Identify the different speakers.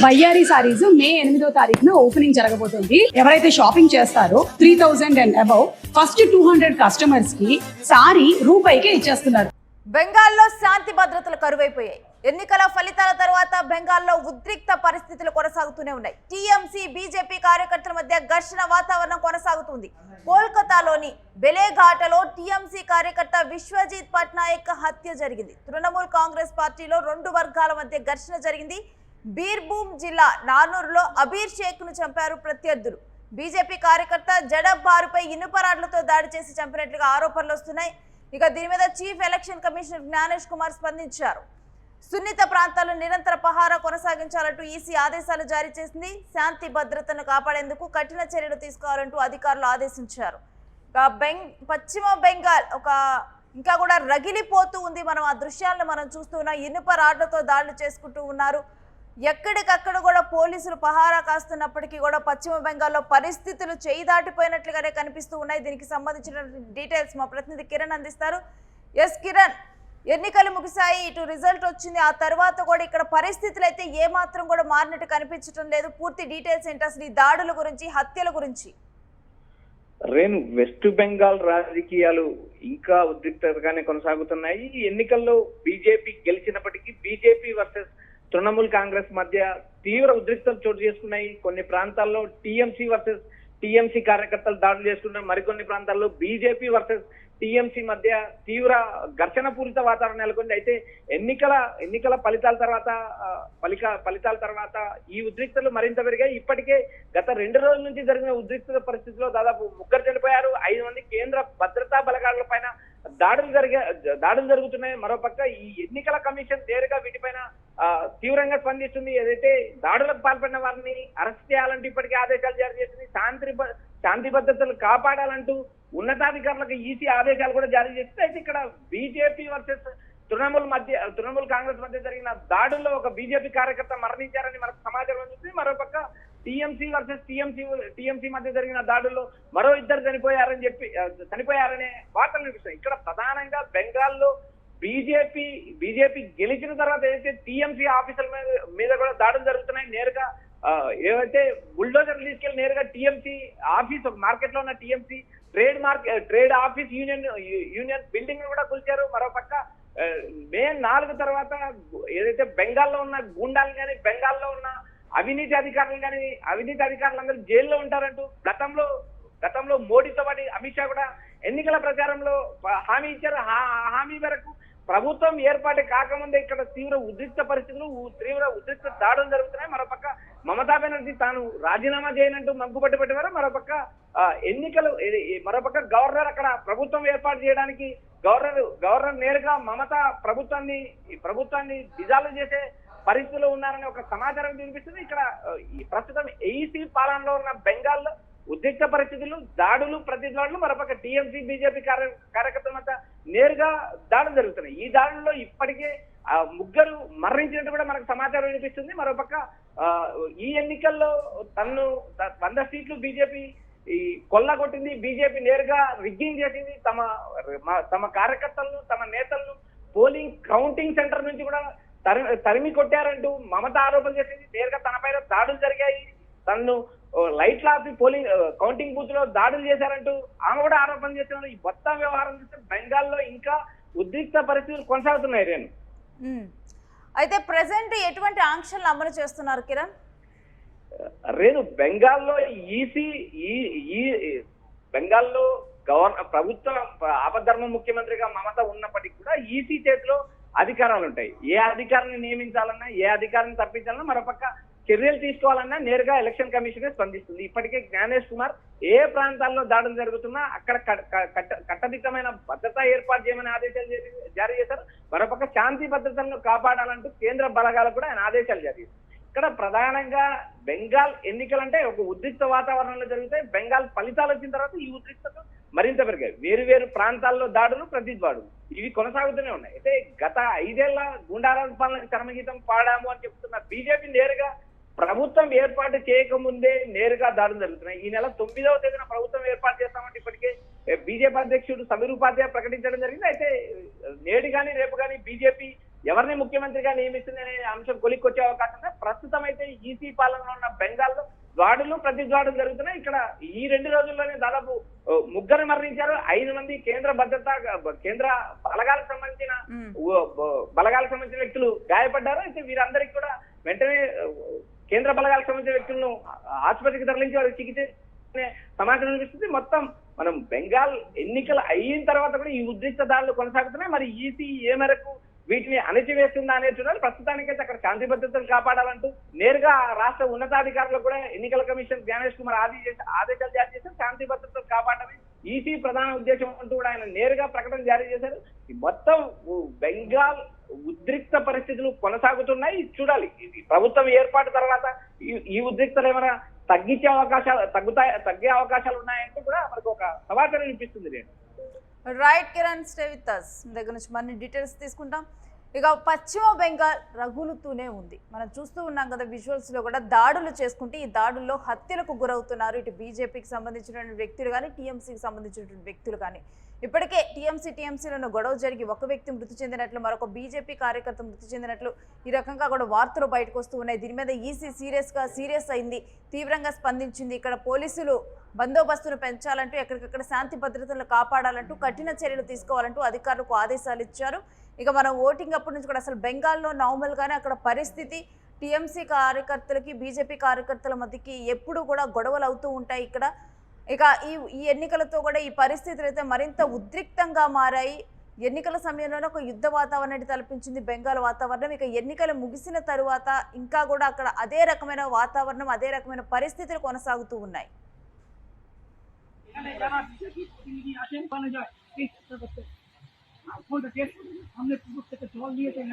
Speaker 1: బయ్యారి సారీస్ మే 8వ తారీఖున ఓపెనింగ్ జరగబోతుంది. ఎవరైతే షాపింగ్ చేస్తారో 3000 అండ్ అబౌవ్ ఫస్ట్ 200 కస్టమర్స్ కి సారీ రూపాయికే ఇచ్చేస్తున్నారు.
Speaker 2: బెంగాల్లో శాంతి భద్రతలు కరువైపోయాయి. ఎన్నికల ఫలితాల తర్వాత బెంగాల్లో ఉద్రిక్త పరిస్థితులు కొనసాగుతూనే ఉన్నాయి. టీఎంసీ బీజేపీ కార్యకర్తల మధ్య ఘర్షణ వాతావరణం కొనసాగుతుంది. కోల్కతాలోని బెలేఘాటలో టీఎంసీ కార్యకర్త విశ్వజిత్ పట్నాయక్ హత్య జరిగింది. తృణమూల్ కాంగ్రెస్ పార్టీలో 2 వర్గాల మధ్య ఘర్షణ జరిగింది. బీర్భూమ్ జిల్లా నానూరులో అబీర్ షేక్ ను చంపారు ప్రత్యర్థులు. బీజేపీ కార్యకర్త జడబ్ బారుపై ఇనుప రాడ్లతో దాడి చేసి చంపినట్లుగా ఆరోపణలు వస్తున్నాయి. ఇక దీని మీద chief election commissioner Gyanesh Kumar స్పందించారు. సున్నిత ప్రాంతాల్లో నిరంతర పహారా కొనసాగించాలంటూ ఈసీ ఆదేశాలు జారీ చేసింది. శాంతి భద్రతను కాపాడేందుకు కఠిన చర్యలు తీసుకోవాలంటూ అధికారులు ఆదేశించారు. పశ్చిమ బెంగాల్ ఇంకా కూడా రగిలిపోతూ ఉంది. మనం ఆ దృశ్యాలను మనం చూస్తున్నాం. ఇనుప రాడ్లతో దాడులు చేసుకుంటూ ఉన్నారు. ఎక్కడికక్కడ కూడా పోలీసులు పహారా కాస్తున్నప్పటికీ కూడా పశ్చిమ బెంగాల్లో పరిస్థితులు చేయి దాటిపోయినట్లుగానే కనిపిస్తూ ఉన్నాయి. దీనికి సంబంధించిన డీటెయిల్స్ మా ప్రతినిధి కిరణ్ అందిస్తారు. ఎస్ కిరణ్, ఎన్నికలు ముగిశాయి, ఇటు రిజల్ట్ వచ్చింది. ఆ తర్వాత కూడా ఇక్కడ పరిస్థితులు అయితే ఏమాత్రం కూడా మారినట్టు కనిపించడం లేదు. పూర్తి డీటెయిల్స్ ఏంటి అసలు ఈ దాడుల గురించి, హత్యల గురించి?
Speaker 3: రేణు, వెస్ట్ బెంగాల్ రాజకీయాలు ఇంకా ఉద్రిక్తతగానే కొనసాగుతున్నాయి. ఈ ఎన్నికల్లో బీజేపీ గెలిచినప్పటికీ బీజేపీ వర్సెస్ తృణమూల్ కాంగ్రెస్ మధ్య తీవ్ర ఉద్రిక్తలు చోటు చేసుకున్నాయి. కొన్ని ప్రాంతాల్లో టీఎంసీ వర్సెస్ టీఎంసీ కార్యకర్తలు దాడులు చేసుకున్నారు. మరికొన్ని ప్రాంతాల్లో బీజేపీ వర్సెస్ టీఎంసీ మధ్య తీవ్ర ఘర్షణ పూరిత వాతావరణం నెలకొంది. అయితే ఎన్నికల ఫలితాల తర్వాత ఈ ఉద్రిక్తలు మరింత పెరిగాయి. ఇప్పటికే గత 2 రోజుల నుంచి జరిగిన ఉద్రిక్త పరిస్థితిలో దాదాపు 3 చనిపోయారు. 5 మంది కేంద్ర భద్రతా బలగాల పైన దాడులు జరుగుతున్నాయి. మరోపక్క ఈ ఎన్నికల కమిషన్ నేరుగా వీటిపైన తీవ్రంగా స్పందిస్తుంది. ఏదైతే దాడులకు పాల్పడిన వారిని అరెస్ట్ చేయాలంటూ ఇప్పటికే ఆదేశాలు జారీ చేసింది. శాంతి భద్రతలు కాపాడాలంటూ ఉన్నతాధికారులకు ఈసీ ఆదేశాలు కూడా జారీ చేసింది. అయితే ఇక్కడ బీజేపీ వర్సెస్ తృణమూల్ కాంగ్రెస్ మధ్య జరిగిన దాడుల్లో ఒక బీజేపీ కార్యకర్త మరణించారని మనకు సమాచారం అందుతుంది. మరోపక్క టీఎంసీ వర్సెస్ టీఎంసీ మధ్య జరిగిన దాడుల్లో మరో 2 చనిపోయారనే వార్తలు వినిపిస్తాయి. ఇక్కడ ప్రధానంగా బెంగాల్లో బీజేపీ గెలిచిన తర్వాత ఏదైతే టీఎంసీ ఆఫీసుల మీద కూడా దాడులు జరుగుతున్నాయి. నేరుగా ఏవైతే బుల్డోజర్లు తీసుకెళ్లి నేరుగా టీఎంసీ ఆఫీస్, మార్కెట్ లో ఉన్న TMC trade office union building కూడా కూల్చారు. మరోపక్క మే 4 తర్వాత ఏదైతే బెంగాల్లో ఉన్న గూండాలు కానీ, బెంగాల్లో ఉన్న అవినీతి అధికారులందరూ జైల్లో ఉంటారంటూ గతంలో మోడీతో పాటు అమిత్ షా కూడా ఎన్నికల ప్రచారంలో హామీ ఇచ్చారు. హామీ మేరకు ప్రభుత్వం ఏర్పాటు కాకముందే ఇక్కడ తీవ్ర ఉద్రిక్త దాడులు జరుగుతున్నాయి. మరోపక్క మమతా బెనర్జీ తాను రాజీనామా చేయనంటూ మగ్గుపట్టి పెట్టారు. మరోపక్క గవర్నర్ అక్కడ ప్రభుత్వం ఏర్పాటు చేయడానికి గవర్నర్ నేరుగా మమతా ప్రభుత్వాన్ని డిజాల్వ్ చేసే పరిస్థితుల్లో ఉన్నారని ఒక సమాచారం వినిపిస్తుంది. ఇక్కడ ప్రస్తుతం ఏఈసీ పాలనలో ఉన్న బెంగాల్లో ఉద్రిక్త పరిస్థితులు, ప్రతిదాడులు, మరోపక్క టీఎంసీ బీజేపీ కార్యకర్తల మధ్య నేరుగా దాడులు జరుగుతున్నాయి. ఈ దాడుల్లో ఇప్పటికే 3 మరణించినట్టు కూడా మనకు సమాచారం వినిపిస్తుంది. మరోపక్క ఈ ఎన్నికల్లో 100 సీట్లు బీజేపీ కొల్లగొట్టింది. బీజేపీ నేరుగా రిగ్గింగ్ చేసింది. తమ కార్యకర్తలను, తమ నేతలను పోలింగ్ కౌంటింగ్ సెంటర్ నుంచి కూడా తరిమి కొట్టారంటూ మమత ఆరోపణ చేసింది. నేరుగా తనపైన దాడులు జరిగాయి, తనను లైట్లు ఆపి పోలింగ్ కౌంటింగ్ బూత్ లో దాడులు చేశారంటూ ఆమె కూడా ఆరోపణ చేస్తున్నారు. ఈ మొత్తం వ్యవహారం చూస్తే బెంగాల్లో ఇంకా ఉద్రిక్త పరిస్థితులు కొనసాగుతున్నాయి.
Speaker 2: అయితే ప్రెసెంట్ ఎటువంటి ఆంక్షలు అమలు చేస్తున్నారు కిరణ్?
Speaker 3: బెంగాల్లో బెంగాల్లో ప్రభుత్వ ఆపద్ధర్మ ముఖ్యమంత్రిగా మమత ఉన్నప్పటికీ కూడా ఈసీ చేతిలో అధికారాలు ఉంటాయి. ఏ అధికారాన్ని నియమించాలన్నా, ఏ అధికారాన్ని తప్పించాలన్నా, మరోపక్క చర్యలు తీసుకోవాలన్నా నేరుగా ఎలక్షన్ కమిషనే స్పందిస్తుంది. ఇప్పటికే జ్ఞానేష్ కుమార్ ఏ ప్రాంతాల్లో దాడులు జరుగుతున్నా అక్కడ కట్టదిట్టమైన భద్రత ఏర్పాటు చేయమని ఆదేశాలు జారీ చేశారు. మరోపక్క శాంతి భద్రతలను కాపాడాలంటూ కేంద్ర బలగాలకు కూడా ఆయన ఆదేశాలు జారీ చేశారు. ఇక్కడ ప్రధానంగా బెంగాల్ ఎన్నికలంటే ఒక ఉద్రిక్త వాతావరణంలో జరుగుతాయి. బెంగాల్ ఫలితాలు వచ్చిన తర్వాత ఈ ఉద్రిక్తత మరింత పెరిగాయి. వేరు ప్రాంతాల్లో దాడులు, ప్రతిదాడులు ఇవి కొనసాగుతూనే ఉన్నాయి. అయితే గత 5 ఏళ్ల గుండారాజు పాలనకు చరమగీతం పాడాము అని చెప్తున్న బీజేపీ నేరుగా ప్రభుత్వం ఏర్పాటు చేయకముందే నేరుగా దాడులు జరుగుతున్నాయి. ఈ నెల 9వ తేదీన ప్రభుత్వం ఏర్పాటు చేస్తామంటే ఇప్పటికే బీజేపీ అధ్యక్షుడు సమీర్ ఉపాధ్యాయ ప్రకటించడం జరిగింది. అయితే నేడు కానీ రేపు కానీ బీజేపీ ఎవరిని ముఖ్యమంత్రిగా నియమిస్తుంది అనే అంశం కొలిక్కొచ్చే అవకాశం ఉంది. ప్రస్తుతం అయితే ఈసీ పాలనలో ఉన్న బెంగాల్లో దాడులు ప్రతి దాడులు జరుగుతున్నాయి. ఇక్కడ ఈ 2 రోజుల్లోనే దాదాపు ముగ్గురు మరణించారు, 5 మంది కేంద్ర బలగాలకు సంబంధించిన వ్యక్తులు గాయపడ్డారు. అయితే వీరందరికీ కూడా వెంటనే కేంద్ర బలగాలకు సంబంధించిన వ్యక్తులను ఆసుపత్రికి తరలించి వారికి చికిత్స సమాచారం అనిపిస్తుంది. మొత్తం మనం బెంగాల్ ఎన్నికలు అయిన తర్వాత కూడా ఈ ఉద్రిక్త దాడులు కొనసాగుతున్నాయి. మరి ఈసీ ఏ మేరకు వీటిని అణచివేస్తుందా అనేది చూడాలి. ప్రస్తుతానికైతే అక్కడ శాంతి భద్రతలు కాపాడాలంటూ నేరుగా రాష్ట్ర ఉన్నతాధికారులు కూడా ఎన్నికల కమిషన్ జ్ఞానేష్ కుమార్ ఆదేశాలు జారీ చేశారు. శాంతి భద్రతలు కాపాడమే ఈసీ ప్రధాన ఉద్దేశం అంటూ కూడా ఆయన నేరుగా ప్రకటన జారీ చేశారు. ఈ మొత్తం బెంగాల్ ఉద్రిక్త పరిస్థితులు కొనసాగుతున్నాయి. చూడాలి ఈ ప్రభుత్వం ఏర్పాటు తర్వాత ఈ ఉద్రిక్తలు ఏమైనా తగ్గే అవకాశాలు ఉన్నాయంటే కూడా మనకు ఒక సమాచారం వినిపిస్తుంది. నేను
Speaker 2: right Kiran, stay with us. దగ్గర నుంచి మరిన్ని డీటెయిల్స్ తీసుకుంటాం. ఇక పశ్చిమ బెంగాల్ రగులుతూనే ఉంది. మనం చూస్తూ ఉన్నాం కదా విజువల్స్ లో కూడా దాడులు చేసుకుంటే ఈ దాడుల్లో హత్యలకు గురవుతున్నారు. ఇటు బీజేపీకి సంబంధించినటువంటి వ్యక్తులు కానీ టీఎంసీకి సంబంధించినటువంటి వ్యక్తులు కానీ. ఇప్పటికే టీఎంసీలను గొడవ జరిగి ఒక వ్యక్తి మృతి చెందినట్లు, మరొక బీజేపీ కార్యకర్త మృతి చెందినట్లు ఈ రకంగా కూడా వార్తలు బయటకు వస్తూ ఉన్నాయి. దీని మీద ఈసీ సీరియస్ అయింది, తీవ్రంగా స్పందించింది. ఇక్కడ పోలీసులు బందోబస్తును పెంచాలంటూ, ఎక్కడికక్కడ శాంతి భద్రతలను కాపాడాలంటూ, కఠిన చర్యలు తీసుకోవాలంటూ అధికారులకు ఆదేశాలు ఇచ్చారు. ఇక మనం ఓటింగ్ అప్పటి నుంచి కూడా అసలు బెంగాల్లో నార్మల్గానే అక్కడ పరిస్థితి టీఎంసీ కార్యకర్తలకి బీజేపీ కార్యకర్తల మధ్యకి ఎప్పుడు కూడా గొడవలు అవుతూ ఉంటాయి ఇక్కడ. ఇక ఈ ఎన్నికలతో కూడా ఈ పరిస్థితులు అయితే మరింత ఉద్రిక్తంగా మారాయి. ఎన్నికల సమయంలోనే ఒక యుద్ధ వాతావరణాన్ని తలపించింది బెంగాల్ వాతావరణం. ఇక ఎన్నికలు ముగిసిన తరువాత ఇంకా కూడా అక్కడ అదే రకమైన వాతావరణం, అదే రకమైన పరిస్థితులు కొనసాగుతూ ఉన్నాయి.
Speaker 4: हमने जल दिए थे